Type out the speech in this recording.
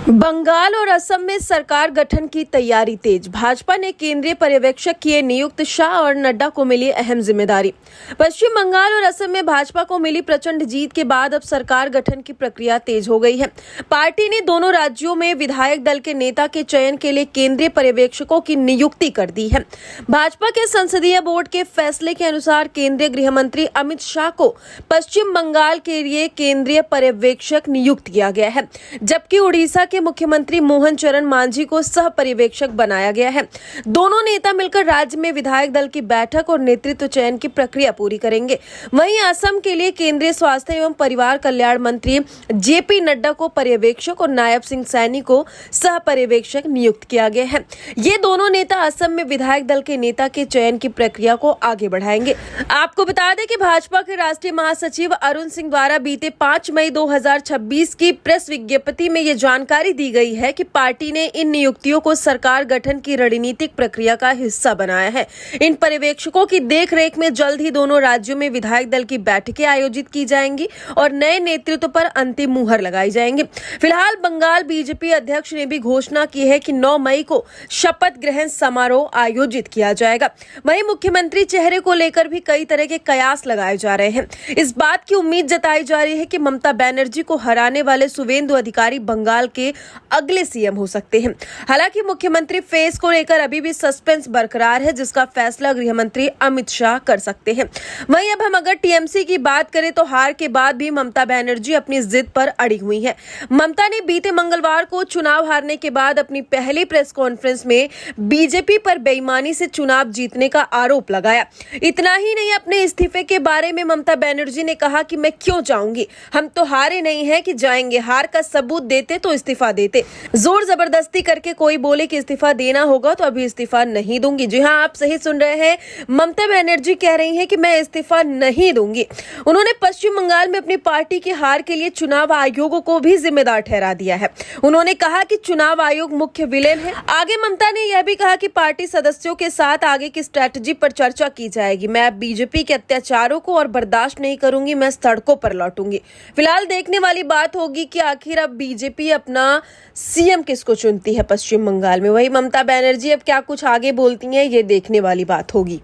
बंगाल और असम में सरकार गठन की तैयारी तेज। भाजपा ने केंद्रीय पर्यवेक्षक किए नियुक्त। शाह और नड्डा को मिली अहम जिम्मेदारी। पश्चिम बंगाल और असम में भाजपा को मिली प्रचंड जीत के बाद अब सरकार गठन की प्रक्रिया तेज हो गई है। पार्टी ने दोनों राज्यों में विधायक दल के नेता के चयन के लिए केंद्रीय पर्यवेक्षकों की नियुक्ति कर दी है। भाजपा के संसदीय बोर्ड के फैसले के अनुसार केंद्रीय गृह मंत्री अमित शाह को पश्चिम बंगाल के लिए केंद्रीय पर्यवेक्षक नियुक्त किया गया है, जबकि उड़ीसा के मुख्यमंत्री मोहन चरण मांझी को सह पर्यवेक्षक बनाया गया है। दोनों नेता मिलकर राज्य में विधायक दल की बैठक और नेतृत्व चयन की प्रक्रिया पूरी करेंगे। वहीं असम के लिए केंद्रीय स्वास्थ्य एवं परिवार कल्याण मंत्री जेपी नड्डा को पर्यवेक्षक और नायब सिंह सैनी को सह पर्यवेक्षक नियुक्त किया गया है। ये दोनों नेता असम में विधायक दल के नेता के चयन की प्रक्रिया को आगे बढ़ाएंगे। आपको बता दें कि भाजपा के राष्ट्रीय महासचिव अरुण सिंह द्वारा बीते 5 मई 2026 की प्रेस विज्ञप्ति में ये जानकारी दी गई है कि पार्टी ने इन नियुक्तियों को सरकार गठन की रणनीतिक प्रक्रिया का हिस्सा बनाया है। इन पर्यवेक्षकों की देखरेख में जल्द ही दोनों राज्यों में विधायक दल की बैठकें आयोजित की जाएंगी और नए नेतृत्व पर अंतिम मुहर लगाई जाएंगी। फिलहाल बंगाल बीजेपी अध्यक्ष ने भी घोषणा की है कि 9 मई को शपथ ग्रहण समारोह आयोजित किया जाएगा। वहीं मुख्यमंत्री चेहरे को लेकर भी कई तरह के कयास लगाए जा रहे हैं। इस बात की उम्मीद जताई जा रही है कि ममता बनर्जी को हराने वाले शुवेंदु अधिकारी बंगाल के अगले सीएम हो सकते हैं। हालांकि मुख्यमंत्री फेस को लेकर अभी भी सस्पेंस बरकरार है, जिसका फैसला गृह मंत्री अमित शाह कर सकते हैं। वहीं अब हम अगर टीएमसी की बात करें तो हार के बाद भी ममता बनर्जी अपनी जिद पर अड़ी हुई है। ममता ने बीते मंगलवार को चुनाव हारने के बाद अपनी पहली प्रेस कॉन्फ्रेंस में बीजेपी पर बेईमानी से चुनाव जीतने का आरोप लगाया। इतना ही नहीं, अपने इस्तीफे के बारे में ममता बनर्जी ने कहा कि मैं क्यों जाऊंगी, हम तो हारे नहीं है कि जाएंगे, हार का सबूत देते तो इस्तीफा देते। जोर जबरदस्ती करके कोई बोले कि इस्तीफा देना होगा तो अभी इस्तीफा नहीं दूंगी। जी हां, आप सही सुन रहे हैं, ममता बनर्जी कह रही हैं कि मैं इस्तीफा नहीं दूंगी। उन्होंने पश्चिम बंगाल में अपनी पार्टी की हार के लिए चुनाव आयोग को भी जिम्मेदार ठहरा दिया है। उन्होंने कहा कि चुनाव आयोग मुख्य विलेन है। आगे ममता ने यह भी कहा कि पार्टी सदस्यों के साथ आगे की स्ट्रैटेजी पर चर्चा की जाएगी। मैं अब बीजेपी के अत्याचारों को और बर्दाश्त नहीं करूंगी, मैं सड़कों पर लौटूंगी। फिलहाल देखने वाली बात होगी कि आखिर अब बीजेपी अपना सीएम किसको चुनती है पश्चिम बंगाल में। वही ममता बनर्जी अब क्या कुछ आगे बोलती हैं, ये देखने वाली बात होगी।